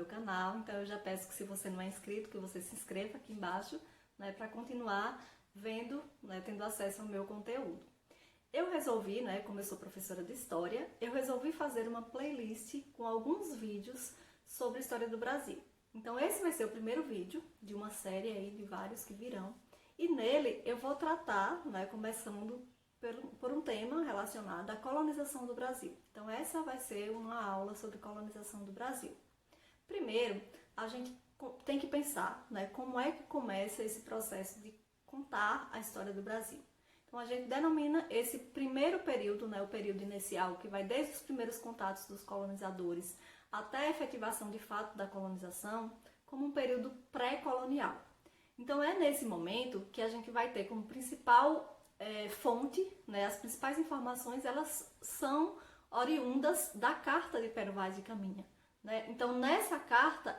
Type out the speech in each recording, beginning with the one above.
meu canal, então eu já peço que, se você não é inscrito, que você se inscreva aqui embaixo, né, para continuar vendo, né, tendo acesso ao meu conteúdo. Eu resolvi, né, como eu sou professora de História, eu resolvi fazer uma playlist com alguns vídeos sobre a história do Brasil. Então esse vai ser o primeiro vídeo de uma série aí de vários que virão, e nele eu vou tratar, né, começando por um tema relacionado à colonização do Brasil. Então essa vai ser uma aula sobre colonização do Brasil. Primeiro, a gente tem que pensar, né, como é que começa esse processo de contar a história do Brasil. Então a gente denomina esse primeiro período, né, o período inicial, que vai desde os primeiros contatos dos colonizadores até a efetivação de fato da colonização, como um período pré-colonial. Então é nesse momento que a gente vai ter como principal fonte, né, as principais informações, elas são oriundas da Carta de Pero Vaz de Caminha, né? Então nessa carta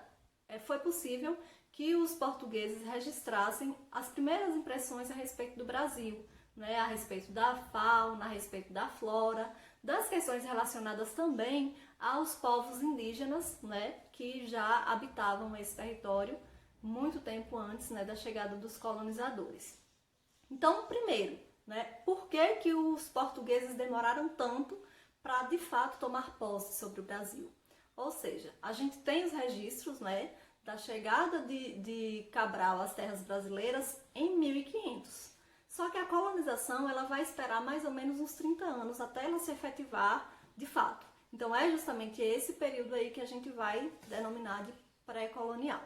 foi possível que os portugueses registrassem as primeiras impressões a respeito do Brasil, né, a respeito da fauna, a respeito da flora, das questões relacionadas também aos povos indígenas, né, que já habitavam esse território muito tempo antes, né, da chegada dos colonizadores. Então, primeiro, né, por que os portugueses demoraram tanto para, de fato, tomar posse sobre o Brasil? Ou seja, a gente tem os registros, né, da chegada de Cabral às terras brasileiras em 1500. Só que a colonização ela vai esperar mais ou menos uns 30 anos até ela se efetivar de fato. Então é justamente esse período aí que a gente vai denominar de pré-colonial.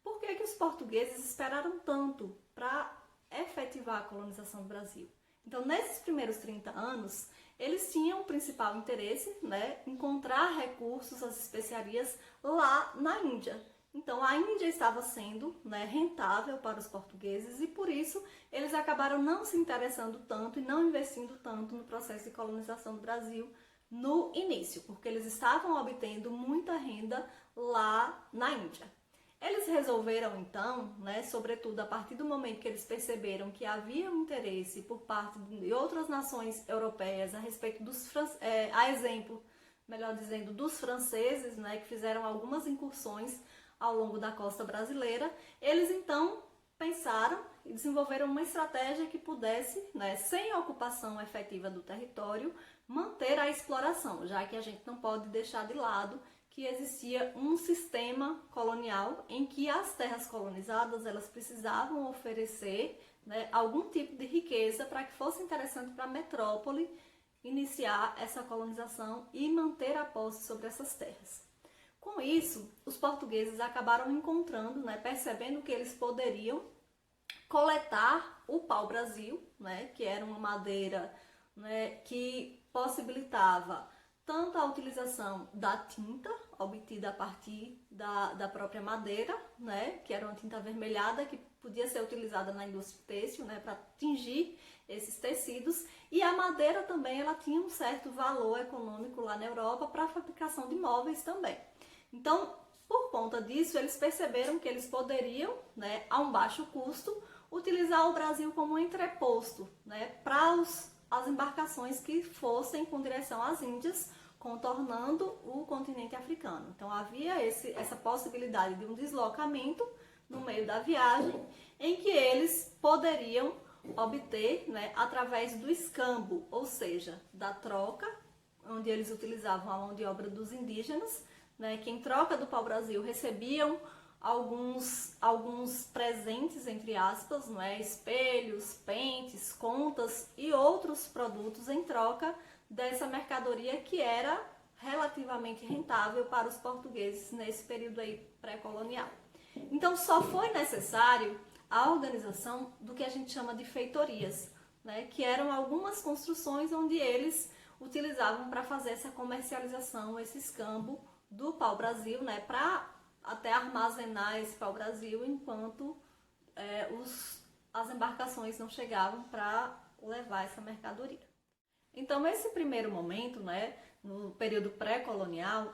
Por que os portugueses esperaram tanto para efetivar a colonização do Brasil? Então, nesses primeiros 30 anos, eles tinham o principal interesse, né, encontrar recursos, as especiarias lá na Índia. Então, a Índia estava sendo, né, rentável para os portugueses e, por isso, eles acabaram não se interessando tanto e não investindo tanto no processo de colonização do Brasil no início, porque eles estavam obtendo muita renda lá na Índia. Eles resolveram então, né, sobretudo a partir do momento que eles perceberam que havia um interesse por parte de outras nações europeias a respeito a exemplo, melhor dizendo, dos franceses, né, que fizeram algumas incursões ao longo da costa brasileira, eles então pensaram e desenvolveram uma estratégia que pudesse, né, sem ocupação efetiva do território, manter a exploração, já que a gente não pode deixar de lado que existia um sistema colonial em que as terras colonizadas elas precisavam oferecer, né, algum tipo de riqueza para que fosse interessante para a metrópole iniciar essa colonização e manter a posse sobre essas terras. Com isso, os portugueses acabaram encontrando, né, percebendo que eles poderiam coletar o pau-brasil, né, que era uma madeira, né, que possibilitava tanto a utilização da tinta, obtida a partir da própria madeira, né, que era uma tinta avermelhada, que podia ser utilizada na indústria têxtil, né, para tingir esses tecidos, e a madeira também ela tinha um certo valor econômico lá na Europa para a fabricação de móveis também. Então, por conta disso, eles perceberam que eles poderiam, né, a um baixo custo, utilizar o Brasil como um entreposto, né, para as embarcações que fossem com direção às Índias, contornando o continente africano. Então havia essa possibilidade de um deslocamento no meio da viagem, em que eles poderiam obter, né, através do escambo, ou seja, da troca, onde eles utilizavam a mão de obra dos indígenas, né, que em troca do pau-brasil recebiam alguns presentes, entre aspas, né, espelhos, pentes, contas e outros produtos em troca dessa mercadoria que era relativamente rentável para os portugueses nesse período aí pré-colonial. Então só foi necessário a organização do que a gente chama de feitorias, né, que eram algumas construções onde eles utilizavam para fazer essa comercialização, esse escambo do pau-brasil, né, para até armazenar esse pau-brasil enquanto as embarcações não chegavam para levar essa mercadoria. Então, nesse primeiro momento, né, no período pré-colonial,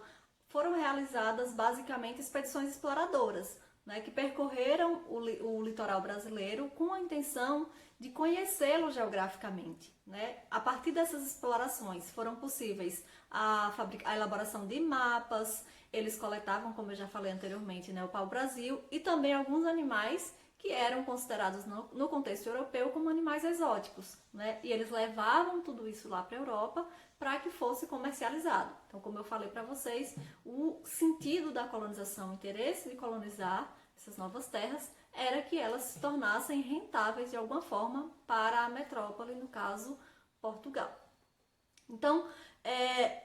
foram realizadas basicamente expedições exploradoras, né, que percorreram o litoral brasileiro com a intenção de conhecê-lo geograficamente, né? A partir dessas explorações foram possíveis a elaboração de mapas, eles coletavam, como eu já falei anteriormente, né, o pau-brasil e também alguns animais que eram considerados no contexto europeu como animais exóticos, né? E eles levavam tudo isso lá para a Europa para que fosse comercializado. Então, como eu falei para vocês, o sentido da colonização, o interesse de colonizar essas novas terras era que elas se tornassem rentáveis de alguma forma para a metrópole, no caso, Portugal. Então,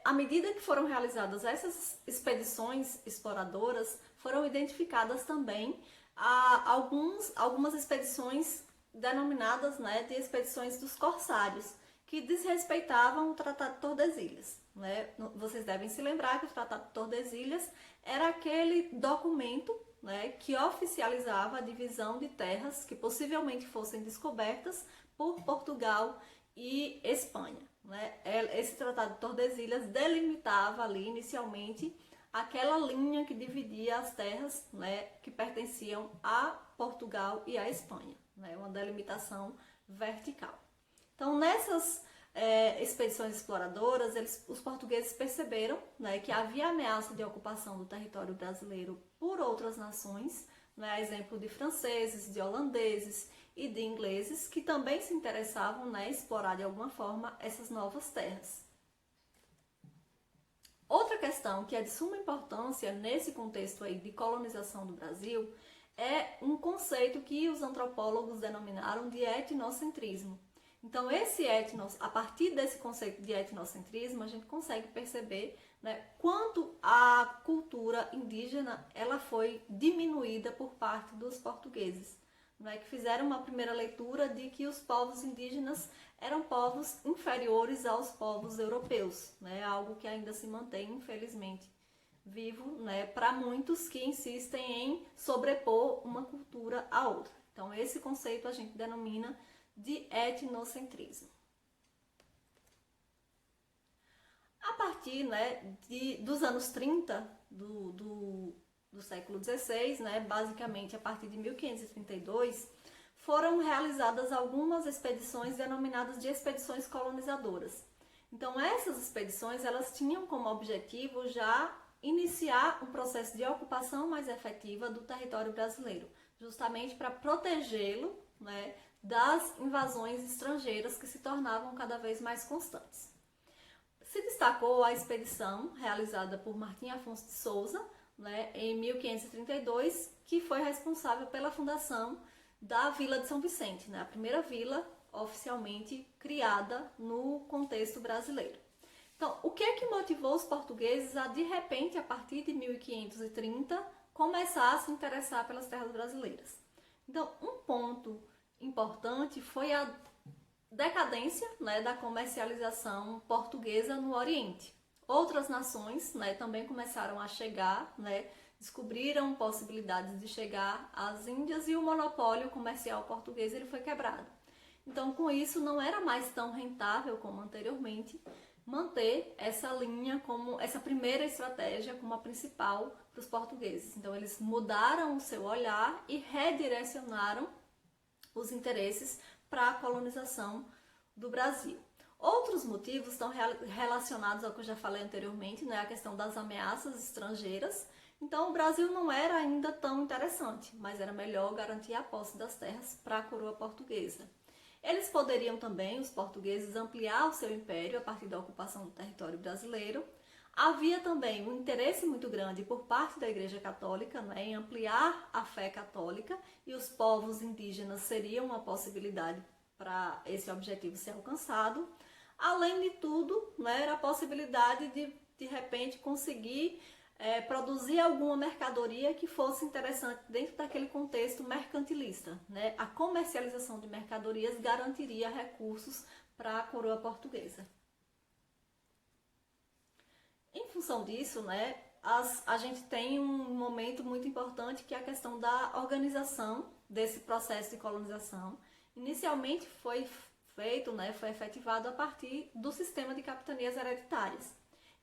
à medida que foram realizadas essas expedições exploradoras, foram identificadas também algumas expedições denominadas, né, de expedições dos corsários, que desrespeitavam o Tratado de Tordesilhas, né? Vocês devem se lembrar que o Tratado de Tordesilhas era aquele documento, né, que oficializava a divisão de terras que possivelmente fossem descobertas por Portugal e Espanha, né? Esse Tratado de Tordesilhas delimitava ali inicialmente aquela linha que dividia as terras, né, que pertenciam a Portugal e a Espanha, né? Uma delimitação vertical. Então, nessas expedições exploradoras, os portugueses perceberam, né, que havia ameaça de ocupação do território brasileiro por outras nações, né, a exemplo de franceses, de holandeses e de ingleses, que também se interessavam, né, em explorar de alguma forma essas novas terras. Outra questão que é de suma importância nesse contexto aí de colonização do Brasil é um conceito que os antropólogos denominaram de etnocentrismo. Então, a partir desse conceito de etnocentrismo, a gente consegue perceber, né, quanto a cultura indígena ela foi diminuída por parte dos portugueses, né, que fizeram uma primeira leitura de que os povos indígenas eram povos inferiores aos povos europeus, né, algo que ainda se mantém, infelizmente, vivo, né, para muitos que insistem em sobrepor uma cultura à outra. Então, esse conceito a gente denomina de etnocentrismo. A partir, né, dos anos 30 do século XVI, né, basicamente a partir de 1532, foram realizadas algumas expedições denominadas de expedições colonizadoras. Então, essas expedições elas tinham como objetivo já iniciar um processo de ocupação mais efetiva do território brasileiro, justamente para protegê-lo, né, das invasões estrangeiras que se tornavam cada vez mais constantes. Se destacou a expedição realizada por Martim Afonso de Souza, né, em 1532, que foi responsável pela fundação da Vila de São Vicente, né, a primeira vila oficialmente criada no contexto brasileiro. Então, o que é que motivou os portugueses a, de repente, a partir de 1530, começar a se interessar pelas terras brasileiras? Então, um ponto importante foi a decadência, né, da comercialização portuguesa no Oriente. Outras nações, né, também começaram a chegar, né, descobriram possibilidades de chegar às Índias e o monopólio comercial português ele foi quebrado. Então, com isso, não era mais tão rentável como anteriormente manter essa linha como essa primeira estratégia como a principal para os portugueses. Então, eles mudaram o seu olhar e redirecionaram os interesses para a colonização do Brasil. Outros motivos estão relacionados ao que eu já falei anteriormente, né, a questão das ameaças estrangeiras. Então, o Brasil não era ainda tão interessante, mas era melhor garantir a posse das terras para a coroa portuguesa. Eles poderiam também, os portugueses, ampliar o seu império a partir da ocupação do território brasileiro. Havia também um interesse muito grande por parte da Igreja Católica, né, em ampliar a fé católica, e os povos indígenas seriam uma possibilidade para esse objetivo ser alcançado. Além de tudo, né, era a possibilidade de repente, conseguir produzir alguma mercadoria que fosse interessante dentro daquele contexto mercantilista, né? A comercialização de mercadorias garantiria recursos para a coroa portuguesa. Em função disso, né, a gente tem um momento muito importante que é a questão da organização desse processo de colonização. Inicialmente foi feito, né, foi efetivado a partir do sistema de capitanias hereditárias.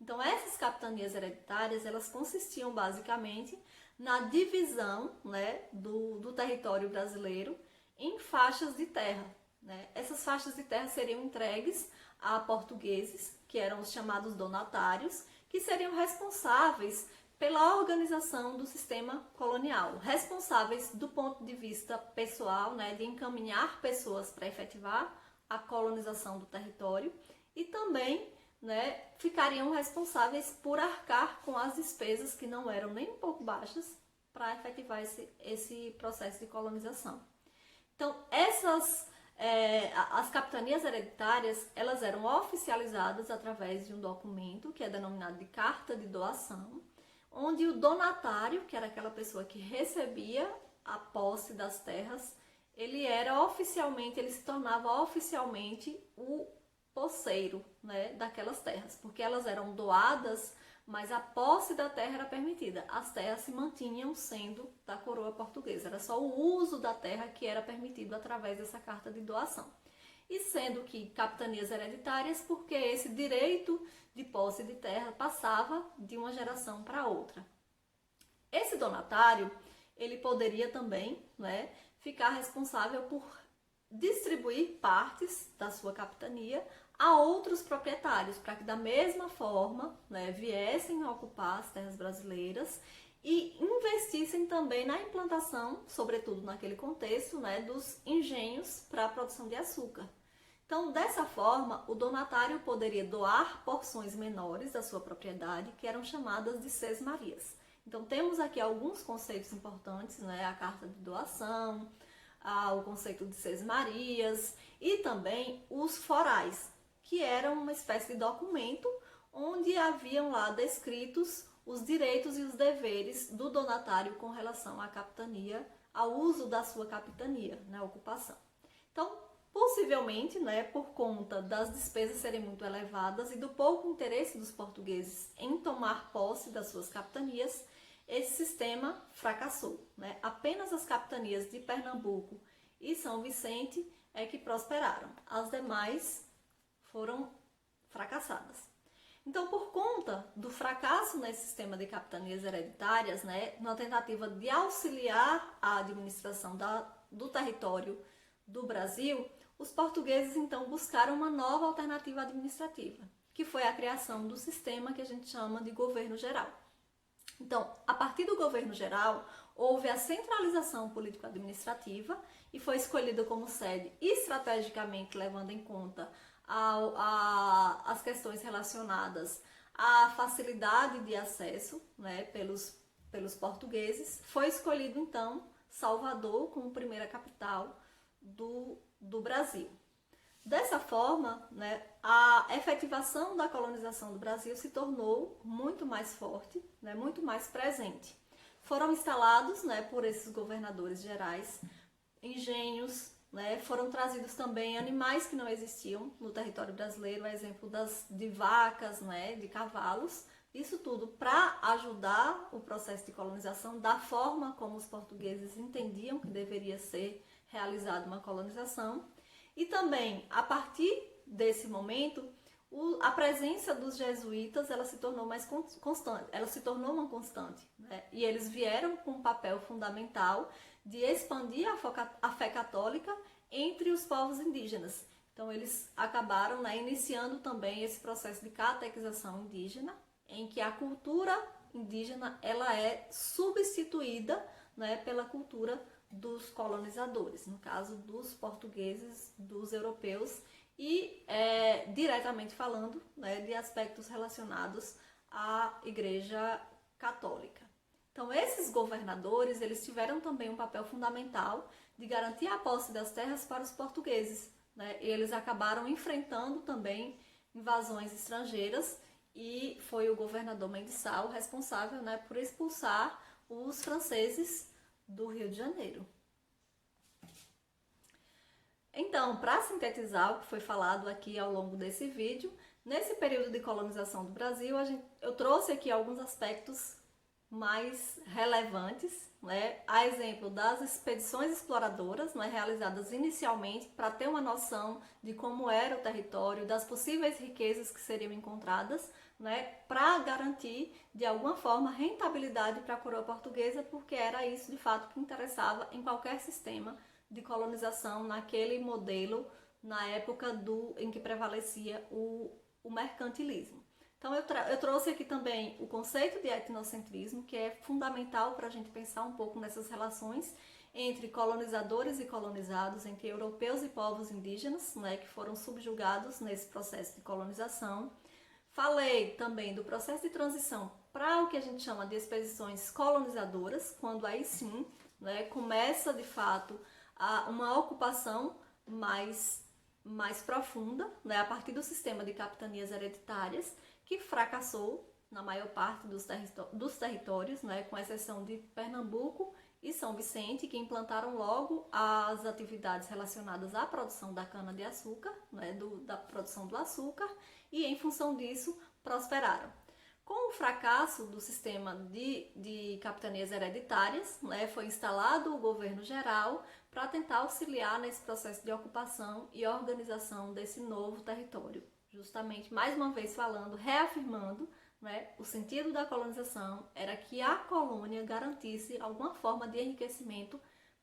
Então, essas capitanias hereditárias, elas consistiam basicamente na divisão, né, do território brasileiro em faixas de terra, né? Essas faixas de terra seriam entregues a portugueses, que eram os chamados donatários, que seriam responsáveis pela organização do sistema colonial, responsáveis do ponto de vista pessoal, né, de encaminhar pessoas para efetivar a colonização do território, e também, né, ficariam responsáveis por arcar com as despesas que não eram nem um pouco baixas para efetivar esse processo de colonização. Então, as capitanias hereditárias, elas eram oficializadas através de um documento que é denominado de Carta de Doação, onde o donatário, que era aquela pessoa que recebia a posse das terras, ele se tornava oficialmente o posseiro, né, daquelas terras, porque elas eram doadas, mas a posse da terra era permitida. As terras se mantinham sendo da coroa portuguesa, era só o uso da terra que era permitido através dessa carta de doação. E sendo que capitanias hereditárias, porque esse direito de posse de terra passava de uma geração para outra. Esse donatário, ele poderia também, né, ficar responsável por distribuir partes da sua capitania a outros proprietários, para que da mesma forma, né, viessem a ocupar as terras brasileiras e investissem também na implantação, sobretudo naquele contexto, né, dos engenhos para a produção de açúcar. Então, dessa forma, o donatário poderia doar porções menores da sua propriedade, que eram chamadas de sesmarias. Então, temos aqui alguns conceitos importantes, né, a carta de doação, o conceito de sesmarias e também os forais, que eram uma espécie de documento onde haviam lá descritos os direitos e os deveres do donatário com relação à capitania, ao uso da sua capitania, na ocupação. Então, possivelmente, né, por conta das despesas serem muito elevadas e do pouco interesse dos portugueses em tomar posse das suas capitanias, esse sistema fracassou, né? Apenas as capitanias de Pernambuco e São Vicente é que prosperaram. As demais foram fracassadas. Então, por conta do fracasso nesse sistema de capitanias hereditárias, né, na tentativa de auxiliar a administração do território do Brasil, os portugueses então buscaram uma nova alternativa administrativa, que foi a criação do sistema que a gente chama de governo geral. Então, a partir do governo geral, houve a centralização político-administrativa e foi escolhida como sede, estrategicamente levando em conta as questões relacionadas à facilidade de acesso, né, pelos portugueses. Foi escolhido, então, Salvador como primeira capital do Brasil. Dessa forma, né, a efetivação da colonização do Brasil se tornou muito mais forte, né, muito mais presente. Foram instalados, né, por esses governadores gerais engenhos, né, foram trazidos também animais que não existiam no território brasileiro, a exemplo de vacas, né, de cavalos. Isso tudo para ajudar o processo de colonização da forma como os portugueses entendiam que deveria ser realizada uma colonização. E também, a partir desse momento, a presença dos jesuítas ela se tornou mais constante, ela se tornou uma constante, né? E eles vieram com um papel fundamental de expandir a fé católica entre os povos indígenas. Então, eles acabaram, né, iniciando também esse processo de catequização indígena, em que a cultura indígena ela é substituída, né, pela cultura dos colonizadores, no caso dos portugueses, dos europeus, e diretamente falando, né, de aspectos relacionados à Igreja Católica. Então, esses governadores, eles tiveram também um papel fundamental de garantir a posse das terras para os portugueses, né? E eles acabaram enfrentando também invasões estrangeiras e foi o governador Mendiçal responsável, né, por expulsar os franceses do Rio de Janeiro. Então, para sintetizar o que foi falado aqui ao longo desse vídeo, nesse período de colonização do Brasil, eu trouxe aqui alguns aspectos mais relevantes, né? A exemplo das expedições exploradoras, né, realizadas inicialmente para ter uma noção de como era o território, das possíveis riquezas que seriam encontradas, né, para garantir de alguma forma rentabilidade para a coroa portuguesa, porque era isso de fato que interessava em qualquer sistema de colonização naquele modelo, na época em que prevalecia o mercantilismo. Então eu trouxe aqui também o conceito de etnocentrismo, que é fundamental para a gente pensar um pouco nessas relações entre colonizadores e colonizados, entre europeus e povos indígenas, né, que foram subjugados nesse processo de colonização. Falei também do processo de transição para o que a gente chama de expedições colonizadoras, quando aí sim, né, começa de fato uma ocupação mais profunda, né, a partir do sistema de capitanias hereditárias, que fracassou na maior parte dos territórios, né, com exceção de Pernambuco e São Vicente, que implantaram logo as atividades relacionadas à produção da cana-de-açúcar, né, da produção do açúcar, e em função disso prosperaram. Com o fracasso do sistema de capitanias hereditárias, né, foi instalado o governo geral para tentar auxiliar nesse processo de ocupação e organização desse novo território. Justamente, mais uma vez falando, reafirmando, né, o sentido da colonização era que a colônia garantisse alguma forma de enriquecimento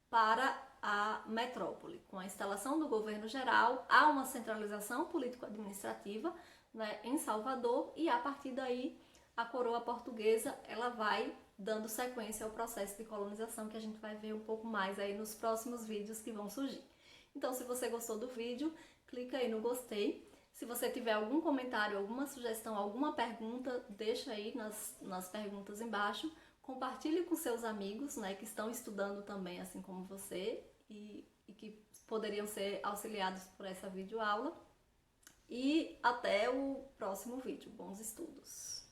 para a metrópole. Com a instalação do governo geral, há uma centralização político-administrativa, né, em Salvador, e a partir daí a coroa portuguesa ela vai dando sequência ao processo de colonização, que a gente vai ver um pouco mais aí nos próximos vídeos que vão surgir. Então, se você gostou do vídeo, clica aí no gostei. Se você tiver algum comentário, alguma sugestão, alguma pergunta, deixa aí nas perguntas embaixo. Compartilhe com seus amigos, né, que estão estudando também, assim como você, e que poderiam ser auxiliados por essa videoaula. E até o próximo vídeo. Bons estudos!